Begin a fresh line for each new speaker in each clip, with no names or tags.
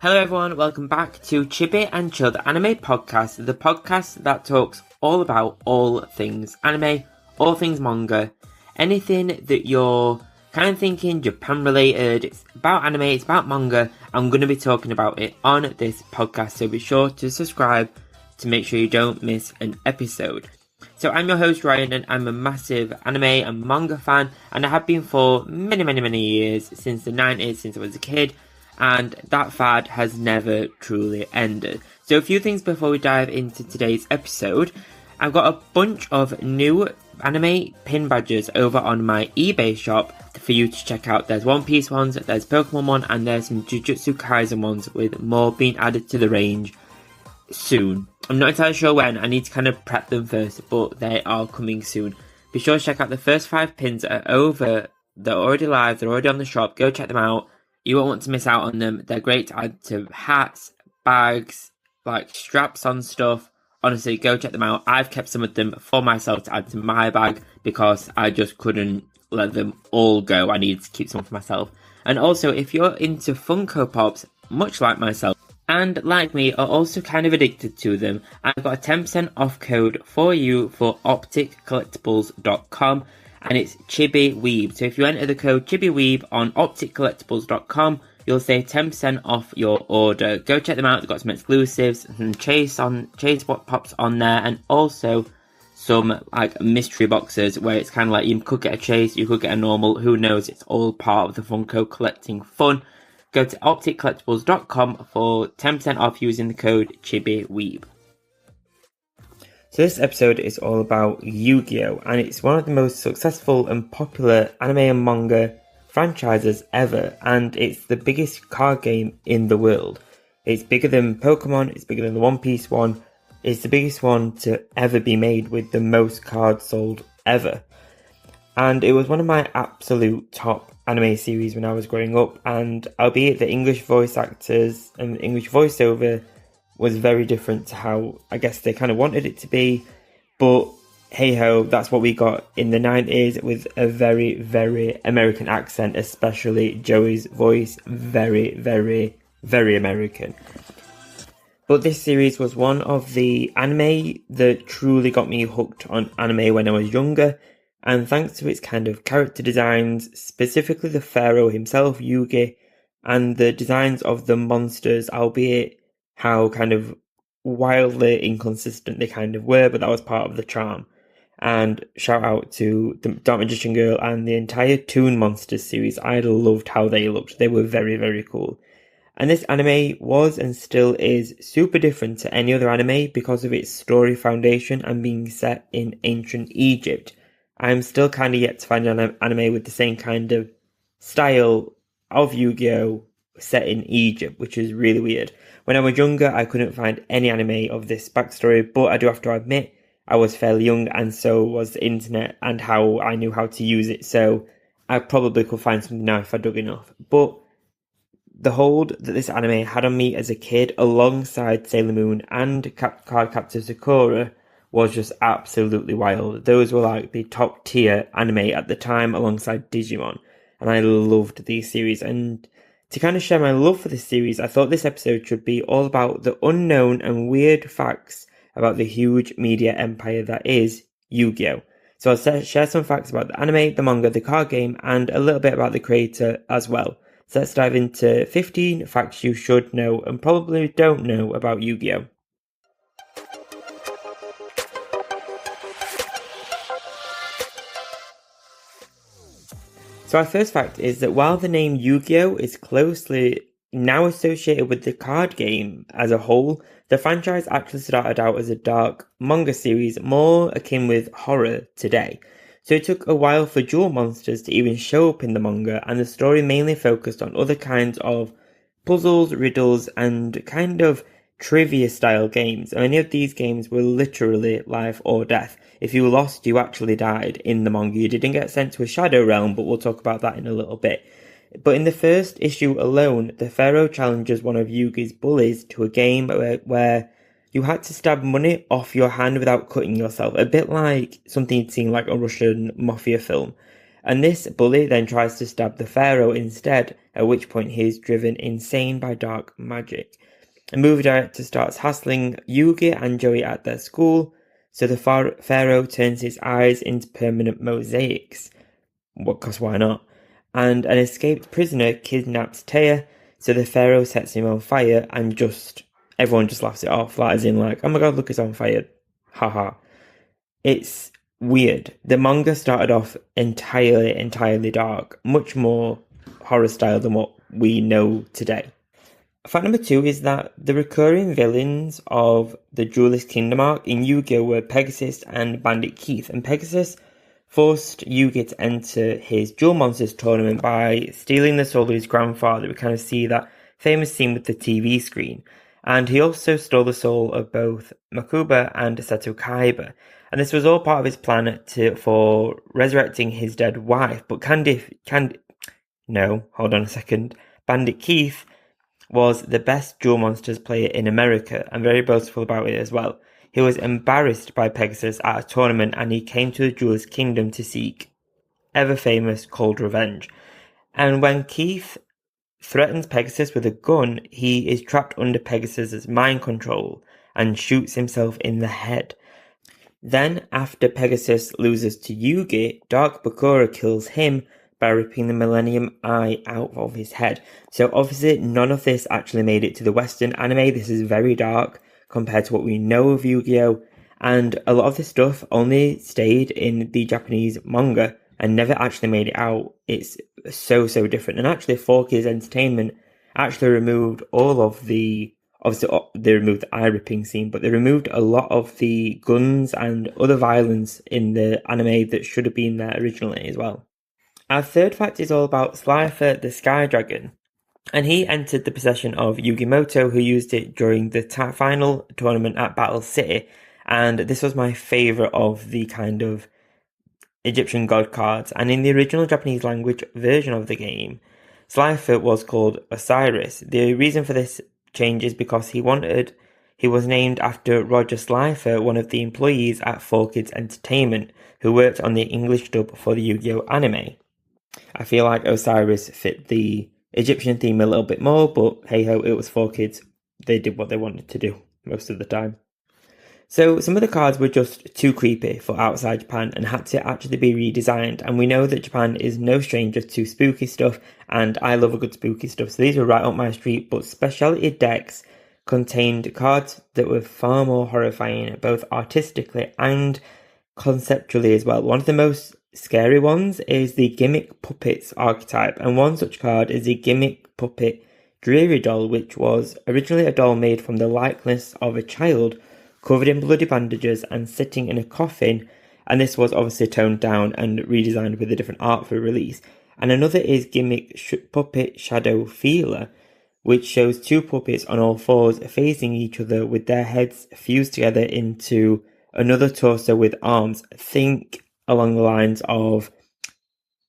Hello everyone, welcome back to Chibi and Chill, the anime podcast, the podcast that talks all about all things anime, all things manga, anything that you're kind of thinking Japan related, it's about anime, it's about manga, I'm going to be talking about it on this podcast, so be sure to subscribe to make sure you don't miss an episode. So I'm your host Ryan and I'm a massive anime and manga fan, and I have been for many years, since the 90s, since I was a kid. And that fad has never truly ended. So a few things before we dive into today's episode. I've got a bunch of new anime pin badges over on my eBay shop for you to check out. There's One Piece ones, there's Pokemon one, and there's some Jujutsu Kaisen ones, with more being added to the range soon. I'm not entirely sure when, I need to kind of prep them first, but they are coming soon. Be sure to check out the first 5 pins that are over, they're already live, they're already on the shop, go check them out. You won't want to miss out on them. They're great to add to hats, bags, like straps on stuff. Honestly, go check them out. I've kept some of them for myself to add to my bag because I just couldn't let them all go. I needed to keep some for myself. And also, if you're into Funko Pops, much like myself, and like me, are also kind of addicted to them, I've got a 10% off code for you for opticcollectibles.com. And it's Chibi Weeb. So if you enter the code Chibi Weeb on opticcollectibles.com, you'll save 10% off your order. Go check them out. They've got some exclusives, some Chase Pops on there, and also some like mystery boxes where it's kind of like you could get a Chase, you could get a normal. Who knows? It's all part of the Funko collecting fun. Go to opticcollectibles.com for 10% off using the code Chibi Weeb. So this episode is all about Yu-Gi-Oh! And it's one of the most successful and popular anime and manga franchises ever, and it's the biggest card game in the world. It's bigger than Pokemon, it's bigger than the One Piece one, it's the biggest one to ever be made with the most cards sold ever. And it was one of my absolute top anime series when I was growing up, and albeit the English voice actors and English voiceover was very different to how I guess they kind of wanted it to be, but hey ho, that's what we got in the 90s with a very American accent, especially Joey's voice, very American. But this series was one of the anime that truly got me hooked on anime when I was younger, and thanks to its kind of character designs, specifically the pharaoh himself, Yugi, and the designs of the monsters, albeit how kind of wildly inconsistent they kind of were, but that was part of the charm. And shout out to the Dark Magician Girl and the entire Toon Monsters series. I loved how they looked. They were very cool. And this anime was and still is super different to any other anime because of its story foundation and being set in ancient Egypt. I'm still kind of yet to find an anime with the same kind of style of Yu-Gi-Oh! Set in Egypt, which is really weird. When I was younger, I couldn't find any anime of this backstory, but I do have to admit, I was fairly young, and so was the internet and how I knew how to use it, so I probably could find something now if I dug enough. But the hold that this anime had on me as a kid, alongside Sailor Moon and Cardcaptor Sakura, was just absolutely wild. Those were like the top tier anime at the time, alongside Digimon, and I loved these series. And to kind of share my love for this series, I thought this episode should be all about the unknown and weird facts about the huge media empire that is Yu-Gi-Oh! So I'll share some facts about the anime, the manga, the card game, and a little bit about the creator as well. So let's dive into 15 facts you should know and probably don't know about Yu-Gi-Oh! So our first fact is that while the name Yu-Gi-Oh! Is closely now associated with the card game as a whole, the franchise actually started out as a dark manga series more akin with horror today. So it took a while for dual monsters to even show up in the manga, and the story mainly focused on other kinds of puzzles, riddles, and kind of trivia style games. And many of these games were literally life or death. If you lost, you actually died in the manga. You didn't get sent to a shadow realm, but we'll talk about that in a little bit. But in the first issue alone, the Pharaoh challenges one of Yugi's bullies to a game where you had to stab money off your hand without cutting yourself, a bit like something you'd seen like a Russian mafia film. And this bully then tries to stab the pharaoh instead, at which point he is driven insane by dark magic. The movie director starts hassling Yugi and Joey at their school, so the pharaoh turns his eyes into permanent mosaics. Because why not? And an escaped prisoner kidnaps Taya, so the pharaoh sets him on fire and everyone just laughs it off, like as in like, oh my god, look, it's on fire. Haha. It's weird. The manga started off entirely dark, much more horror style than what we know today. Fact number 2 is that the recurring villains of the Duelist Kingdom arc in Yu-Gi-Oh! Were Pegasus and Bandit Keith, and Pegasus forced Yugi to enter his Duel Monsters tournament by stealing the soul of his grandfather. We kind of see that famous scene with the TV screen. And he also stole the soul of both Makuba and Seto Kaiba. And this was all part of his plan for resurrecting his dead wife. But Bandit Keith was the best Duel Monsters player in America and very boastful about it as well. He was embarrassed by Pegasus at a tournament and he came to the Duelist Kingdom to seek ever-famous cold revenge. And when Keith threatens Pegasus with a gun, he is trapped under Pegasus's mind control and shoots himself in the head. Then, after Pegasus loses to Yugi, Dark Bakura kills him by ripping the Millennium Eye out of his head. So obviously none of this actually made it to the Western anime. This is very dark compared to what we know of Yu-Gi-Oh! And a lot of this stuff only stayed in the Japanese manga and never actually made it out. It's so different. And actually 4Kids Entertainment actually removed all of the, obviously they removed the eye ripping scene, but they removed a lot of the guns and other violence in the anime that should have been there originally as well. Our third fact is all about Slifer the Sky Dragon, and he entered the possession of Yugimoto, who used it during the final tournament at Battle City, and this was my favourite of the kind of Egyptian god cards, and in the original Japanese language version of the game, Slifer was called Osiris. The reason for this change is because he was named after Roger Slifer, one of the employees at 4Kids Entertainment, who worked on the English dub for the Yu-Gi-Oh! Anime. I feel like Osiris fit the Egyptian theme a little bit more, but hey ho, it was 4Kids. They did what they wanted to do most of the time. So some of the cards were just too creepy for outside Japan and had to actually be redesigned. And we know that Japan is no stranger to spooky stuff, and I love a good spooky stuff. So these were right up my street, but specialty decks contained cards that were far more horrifying, both artistically and conceptually as well. One of the most scary ones is the Gimmick Puppets archetype, and one such card is the Gimmick Puppet Dreary Doll, which was originally a doll made from the likeness of a child covered in bloody bandages and sitting in a coffin, and this was obviously toned down and redesigned with a different art for release. And another is Gimmick Puppet Shadow Feeler, which shows two puppets on all fours facing each other with their heads fused together into another torso with arms. Think along the lines of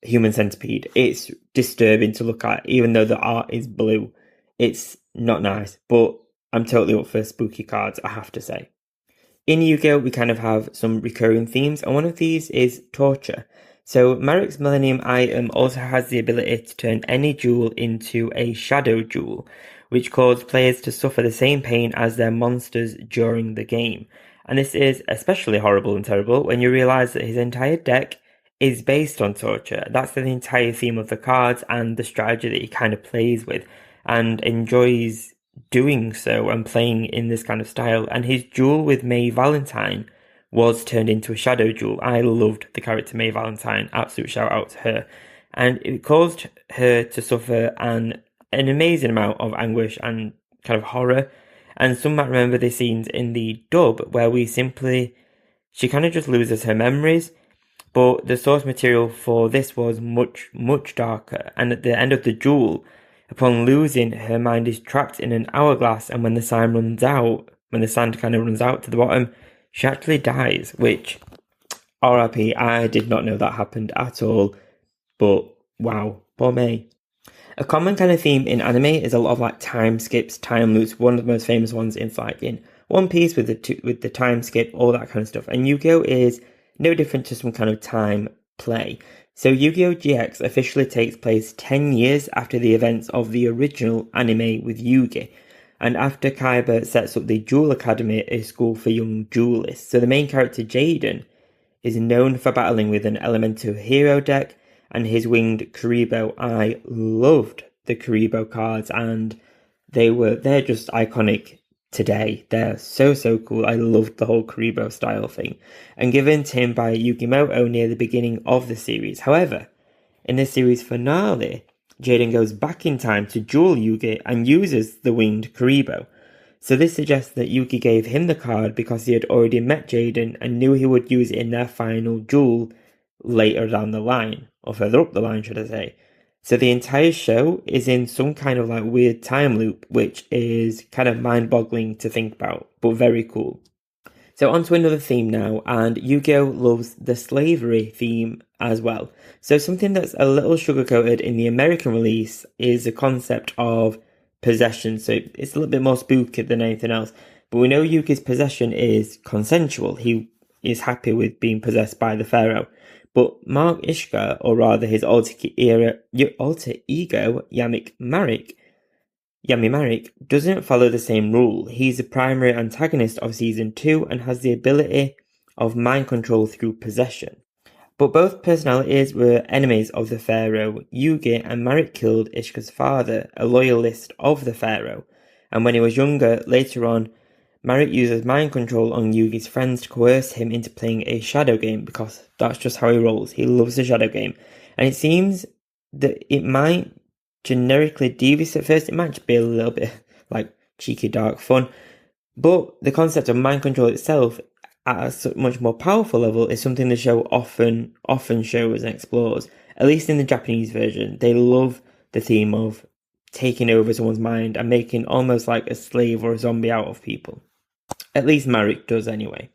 Human Centipede. It's disturbing to look at, even though the art is blue. It's not nice, but I'm totally up for spooky cards, I have to say. In Yu-Gi-Oh! We kind of have some recurring themes, and one of these is torture. So Marik's Millennium item also has the ability to turn any jewel into a shadow jewel, which causes players to suffer the same pain as their monsters during the game. And this is especially horrible and terrible when you realise that his entire deck is based on torture. That's the entire theme of the cards and the strategy that he kind of plays with and enjoys doing so and playing in this kind of style. And his duel with May Valentine was turned into a shadow jewel. I loved the character May Valentine, absolute shout out to her. And it caused her to suffer an amazing amount of anguish and kind of horror. And some might remember the scenes in the dub where she kind of just loses her memories. But the source material for this was much darker. And at the end of the duel, upon losing, her mind is trapped in an hourglass, and when the sand kind of runs out to the bottom, she actually dies, which, RIP, I did not know that happened at all, but wow, poor May. A common kind of theme in anime is a lot of like time skips, time loops. One of the most famous ones is like in One Piece with the time skip, all that kind of stuff. And Yu-Gi-Oh is no different to some kind of time play. So Yu-Gi-Oh! GX officially takes place 10 years after the events of the original anime with Yugi, and after Kaiba sets up the Jewel Academy, a school for young duelists. So the main character, Jaden, is known for battling with an Elemental Hero deck and his winged Kuribo. I loved the Kuribo cards, and they're just iconic today. They're so cool. I loved the whole Kuribo style thing, and given to him by Yukimoto near the beginning of the series. However, in the series finale, Jaden goes back in time to duel Yugi and uses the winged Kuribo. So this suggests that Yugi gave him the card because he had already met Jaden and knew he would use it in their final duel later down the line, or further up the line, should I say. So the entire show is in some kind of like weird time loop, which is kind of mind-boggling to think about, but very cool. So on to another theme now, and Yu-Gi-Oh! Loves the slavery theme as well. So something that's a little sugar-coated in the American release is the concept of possession. So it's a little bit more spooky than anything else. But we know Yuki's possession is consensual. He is happy with being possessed by the pharaoh. But Mark Ishka, or rather his alter ego, Yami Marik, doesn't follow the same rule. He's the primary antagonist of Season 2 and has the ability of mind control through possession. But both personalities were enemies of the pharaoh. Yugi and Marik killed Ishka's father, a loyalist of the pharaoh. And when he was younger, later on, Marik uses mind control on Yugi's friends to coerce him into playing a shadow game, because that's just how he rolls. He loves the shadow game. And it seems that it might generically devious at first. It might just be a little bit like cheeky dark fun. But the concept of mind control itself at a much more powerful level is something the show often shows and explores. At least in the Japanese version, they love the theme of taking over someone's mind and making almost like a slave or a zombie out of people. At least Marik does anyway.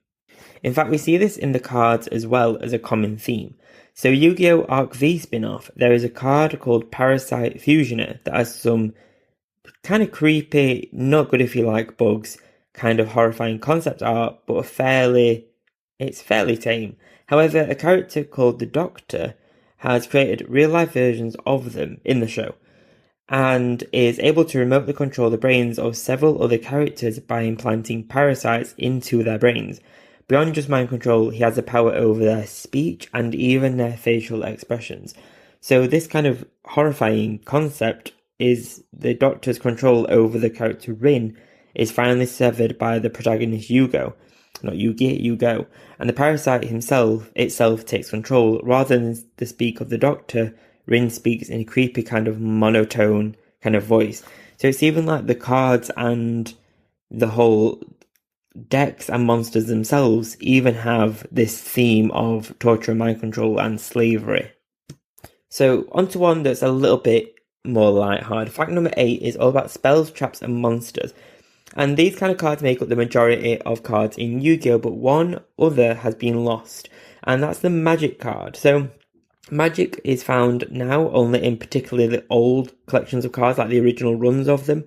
In fact, we see this in the cards as well as a common theme. So Yu-Gi-Oh! Arc V spin-off, there is a card called Parasite Fusioner that has some kind of creepy, not good if you like bugs, kind of horrifying concept art, but it's fairly tame. However, a character called the Doctor has created real-life versions of them in the show, and is able to remotely control the brains of several other characters by implanting parasites into their brains. Beyond just mind control, he has the power over their speech and even their facial expressions. So this kind of horrifying concept is the Doctor's control over the character Rin is finally severed by the protagonist Yugo. Not Yugi, Yugo. And the parasite itself takes control. Rather than the speak of the Doctor, Rin speaks in a creepy kind of monotone kind of voice. So it's even like the cards and the whole decks and monsters themselves even have this theme of torture and mind control and slavery. So onto one that's a little bit more lighthearted. Fact number 8 is all about spells, traps and monsters. And these kind of cards make up the majority of cards in Yu-Gi-Oh! But one other has been lost, and that's the magic card. So magic is found now only in particularly old collections of cards, like the original runs of them,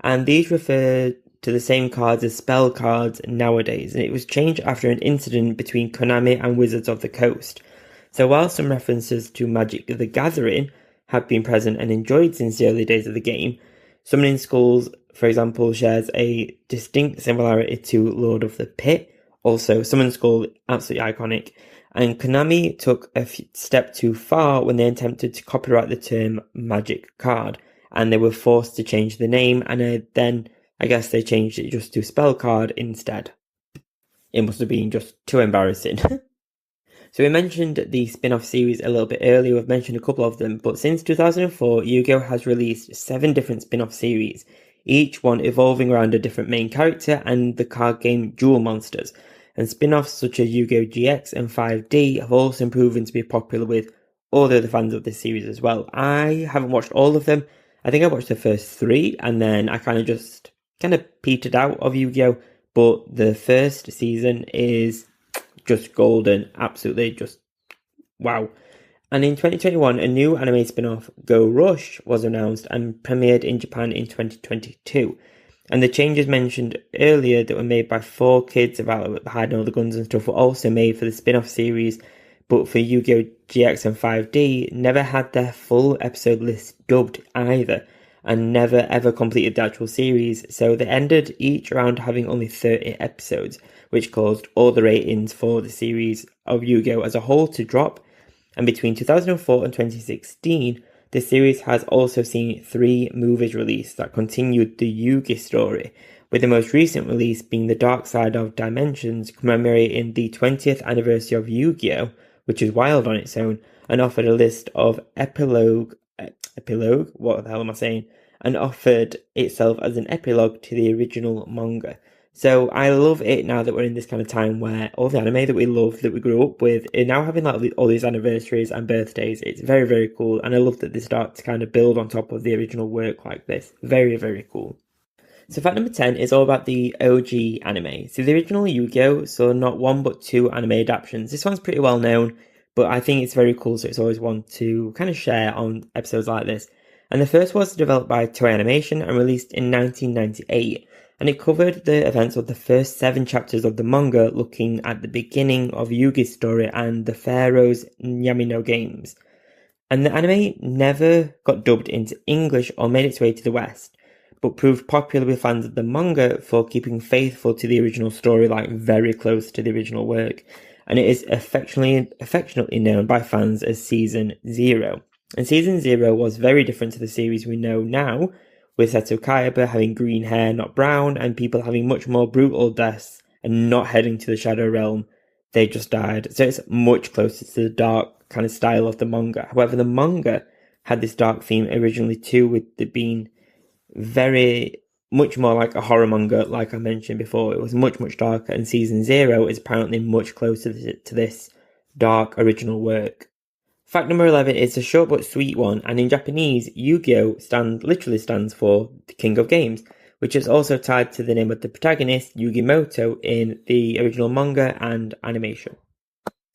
and these refer to the same cards as spell cards nowadays, and it was changed after an incident between Konami and Wizards of the Coast. So while some references to Magic the Gathering have been present and enjoyed since the early days of the game, Summoning Skulls, for example, shares a distinct similarity to Lord of the Pit. Also, Summon Skull, absolutely iconic. And Konami took a step too far when they attempted to copyright the term magic card, and they were forced to change the name, and then I guess they changed it just to spell card instead. It must have been just too embarrassing. So we mentioned the spin-off series a little bit earlier, we've mentioned a couple of them, but since 2004, Yu-Gi-Oh! Has released 7 different spin-off series, each one evolving around a different main character and the card game Duel Monsters. And spin-offs such as Yu-Gi-Oh! GX and 5D have also proven to be popular with all the other fans of this series as well. I haven't watched all of them. I think I watched the first 3, and then I kind of petered out of Yu-Gi-Oh! But the first season is just golden, absolutely just wow. And in 2021, a new anime spin-off, Go Rush, was announced and premiered in Japan in 2022. And the changes mentioned earlier that were made by 4Kids about hiding all the guns and stuff were also made for the spin-off series, but for Yu-Gi-Oh! GX and 5D never had their full episode list dubbed either, and never ever completed the actual series, so they ended each round having only 30 episodes, which caused all the ratings for the series of Yu-Gi-Oh! As a whole to drop. And between 2004 and 2016, the series has also seen 3 movies released that continued the Yu-Gi story, with the most recent release being The Dark Side of Dimensions, commemorating the 20th anniversary of Yu-Gi-Oh!, which is wild on its own, and offered a list of epilogue, what the hell am I saying? And offered itself as an epilogue to the original manga. So I love it now that we're in this kind of time where all the anime that we love, that we grew up with, are now having like all these anniversaries and birthdays. It's very, very cool. And I love that they start to kind of build on top of the original work like this. Very, very cool. So fact number 10 is all about the OG anime. So the original Yu-Gi-Oh! Saw not 1 but 2 anime adaptations. This one's pretty well known, but I think it's very cool, so it's always one to kind of share on episodes like this. And the first was developed by Toei Animation and released in 1998. And it covered the events of the first 7 chapters of the manga, looking at the beginning of Yugi's story and the Pharaoh's Yamino games. And the anime never got dubbed into English or made its way to the West, but proved popular with fans of the manga for keeping faithful to the original storyline, very close to the original work. And it is affectionately known by fans as Season 0. And Season 0 was very different to the series we know now, with Seto Kaiba having green hair, not brown, and people having much more brutal deaths and not heading to the Shadow Realm. They just died. So it's much closer to the dark kind of style of the manga. However, the manga had this dark theme originally too, with it being very much more like a horror manga, like I mentioned before. It was much, much darker, and Season 0 is apparently much closer to this dark original work. Fact number 11 is a short but sweet one, and in Japanese, Yu-Gi-Oh! Literally stands for the King of Games, which is also tied to the name of the protagonist, Yugimoto, in the original manga and animation.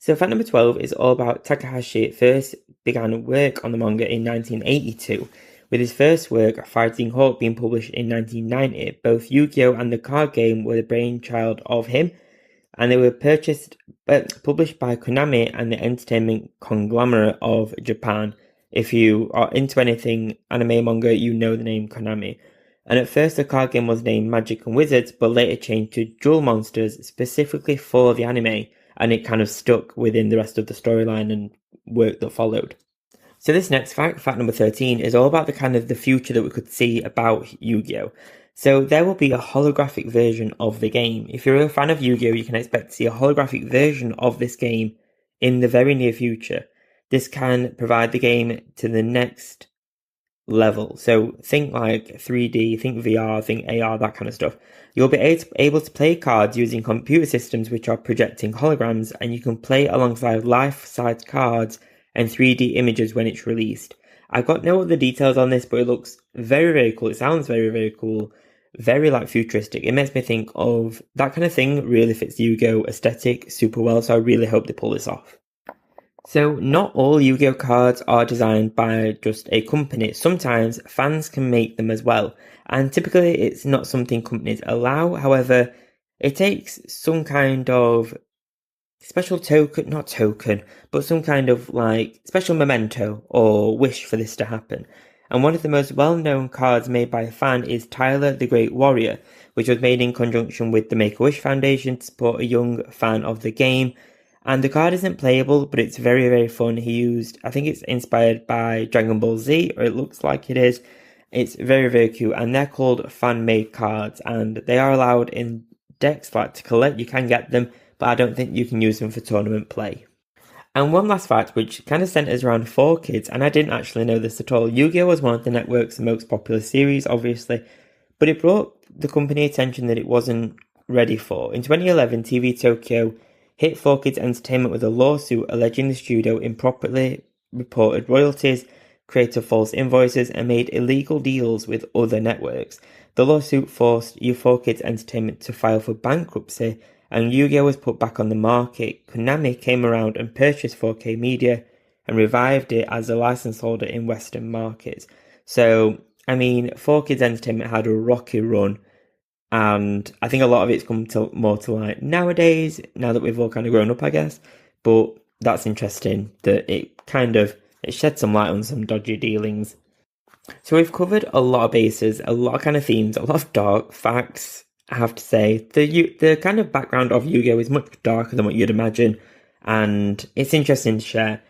So fact number 12 is all about Takahashi first began work on the manga in 1982, with his first work, Fighting Hawk, being published in 1990. Both Yu-Gi-Oh! And the card game were the brainchild of him, and they were published by Konami and the entertainment conglomerate of Japan. If you are into anything anime manga, you know the name Konami. And at first the card game was named Magic and Wizards, but later changed to Jewel Monsters specifically for the anime, and it kind of stuck within the rest of the storyline and work that followed. So this next fact number 13, is all about the future that we could see about Yu-Gi-Oh! So there will be a holographic version of the game. If you're a fan of Yu-Gi-Oh! You can expect to see a holographic version of this game in the very near future. This can provide the game to the next level. So think like 3D, think VR, think AR, that kind of stuff. You'll be able to play cards using computer systems which are projecting holograms, and you can play alongside life-size cards and 3D images when it's released. I've got no other details on this, but it looks very, very cool. It sounds very, very cool. Very futuristic. It makes me think of that kind of thing. Really fits Yu-Gi-Oh! Aesthetic super well, so I really hope they pull this off. So not all Yu-Gi-Oh! Cards are designed by just a company. Sometimes fans can make them as well, and typically it's not something companies allow. However, it takes some kind of special but some kind of like special memento or wish for this to happen. And one of the most well-known cards made by a fan is Tyler the Great Warrior, which was made in conjunction with the Make-A-Wish Foundation to support a young fan of the game. And the card isn't playable, but it's very, very fun. I think it's inspired by Dragon Ball Z, or it looks like it is. It's very, very cute, and they're called fan-made cards, and they are allowed in decks like to collect. You can get them, but I don't think you can use them for tournament play. And one last fact, which kind of centers around 4Kids, and I didn't actually know this at all. Yu-Gi-Oh! Was one of the network's most popular series, obviously, but it brought the company attention that it wasn't ready for. In 2011, TV Tokyo hit 4Kids Entertainment with a lawsuit alleging the studio improperly reported royalties, created false invoices, and made illegal deals with other networks. The lawsuit forced U4Kids Entertainment to file for bankruptcy, and Yu-Gi-Oh! Was put back on the market. Konami came around and purchased 4K Media, and revived it as a license holder in Western markets. So, I mean, 4Kids Entertainment had a rocky run, and I think a lot of it's come to more to light nowadays, now that we've all kind of grown up, I guess. But that's interesting that it shed some light on some dodgy dealings. So we've covered a lot of bases, a lot of kind of themes, a lot of dark facts, I have to say. The kind of background of Yu-Gi-Oh! Is much darker than what you'd imagine, and it's interesting to share.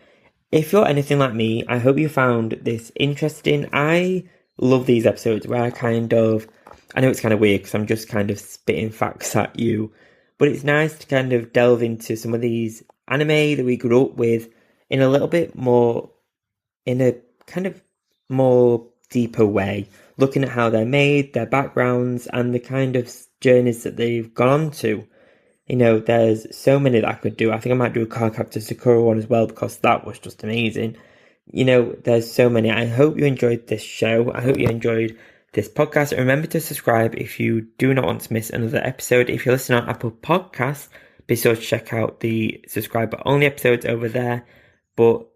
If you're anything like me, I hope you found this interesting. I love these episodes where I know it's kind of weird because I'm just kind of spitting facts at you, but it's nice to kind of delve into some of these anime that we grew up with in a little bit more, in a kind of more deeper way, looking at how they're made, their backgrounds, and the kind of journeys that they've gone on to. You know, there's so many that I could do. I think I might do a Cardcaptor Sakura one as well, because that was just amazing. You know, there's so many. I hope you enjoyed this show. I hope you enjoyed this podcast. And remember to subscribe if you do not want to miss another episode. If you're listening on Apple Podcasts, be sure to check out the subscriber-only episodes over there. But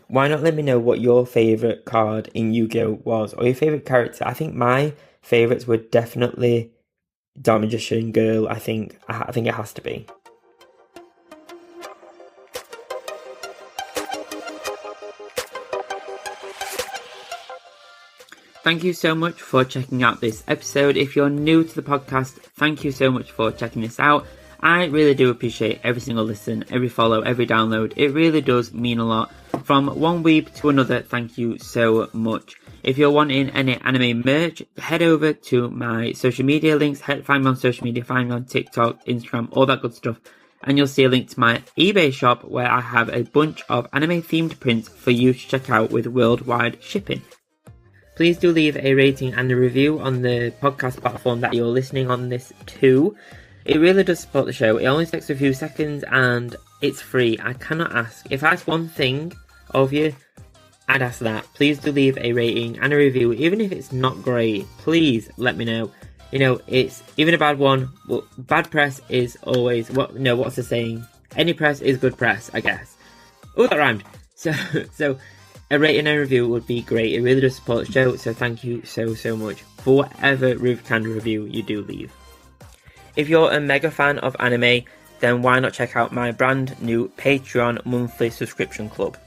why not let me know what your favourite card in Yu-Gi-Oh! Was, or your favourite character? I think my favourites were definitely Dark Magician Girl. I think it has to be. Thank you so much for checking out this episode. If you're new to the podcast, thank you so much for checking this out. I really do appreciate every single listen, every follow, every download. It really does mean a lot. From one weeb to another, thank you so much. If you're wanting any anime merch, head over to my social media links. Find me on social media, find me on TikTok, Instagram, all that good stuff. And you'll see a link to my eBay shop where I have a bunch of anime themed prints for you to check out with worldwide shipping. Please do leave a rating and a review on the podcast platform that you're listening on this to. It really does support the show. It only takes a few seconds and it's free. I cannot ask. If I ask one thing of you, I'd ask that. Please do leave a rating and a review. Even if it's not great, please let me know. You know, it's even a bad one. Well, bad press is always, what's the saying? Any press is good press, I guess. Oh, that rhymed. So a rating and a review would be great. It really does support the show. So thank you so much for whatever kind of review you do leave. If you're a mega fan of anime, then why not check out my brand new Patreon monthly subscription club.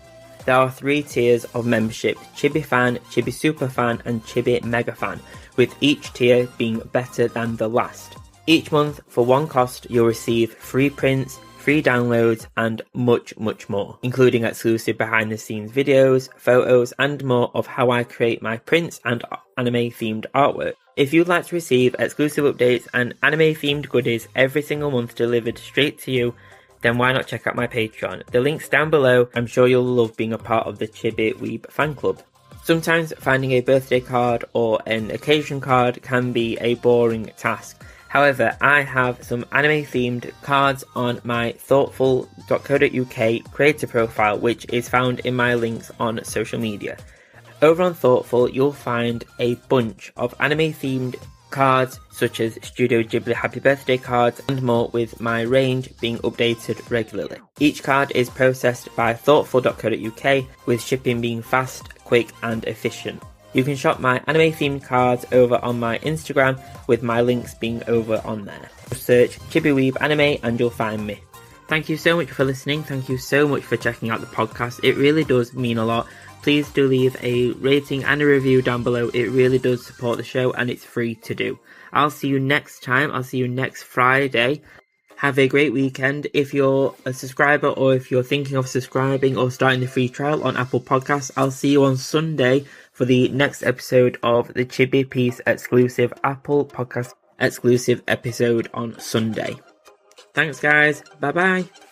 There are 3 tiers of membership: Chibi Fan, Chibi Super Fan, and Chibi Mega Fan, with each tier being better than the last. Each month, for one cost, you'll receive free prints, free downloads, and much more, including exclusive behind the scenes videos, photos, and more of how I create my prints and anime themed artwork. If you'd like to receive exclusive updates and anime themed goodies every single month delivered straight to you, then why not check out my Patreon? The link's down below. I'm sure you'll love being a part of the Chibi Weeb fan club. Sometimes finding a birthday card or an occasion card can be a boring task. However, I have some anime themed cards on my Thortful.co.uk creator profile, which is found in my links on social media. Over on Thortful, you'll find a bunch of anime themed cards such as Studio Ghibli Happy Birthday cards and more, with my range being updated regularly. Each card is processed by Thortful.co.uk, with shipping being fast, quick and efficient. You can shop my anime themed cards over on my Instagram, with my links being over on there. Just search Chibi Weeb Anime and you'll find me. Thank you so much for listening. Thank you so much for checking out the podcast. It really does mean a lot. Please do leave a rating and a review down below. It really does support the show and it's free to do. I'll see you next time. I'll see you next Friday. Have a great weekend. If you're a subscriber or if you're thinking of subscribing or starting the free trial on Apple Podcasts, I'll see you on Sunday for the next episode of the Chibi Piece exclusive Apple Podcast exclusive episode on Sunday. Thanks guys. Bye bye.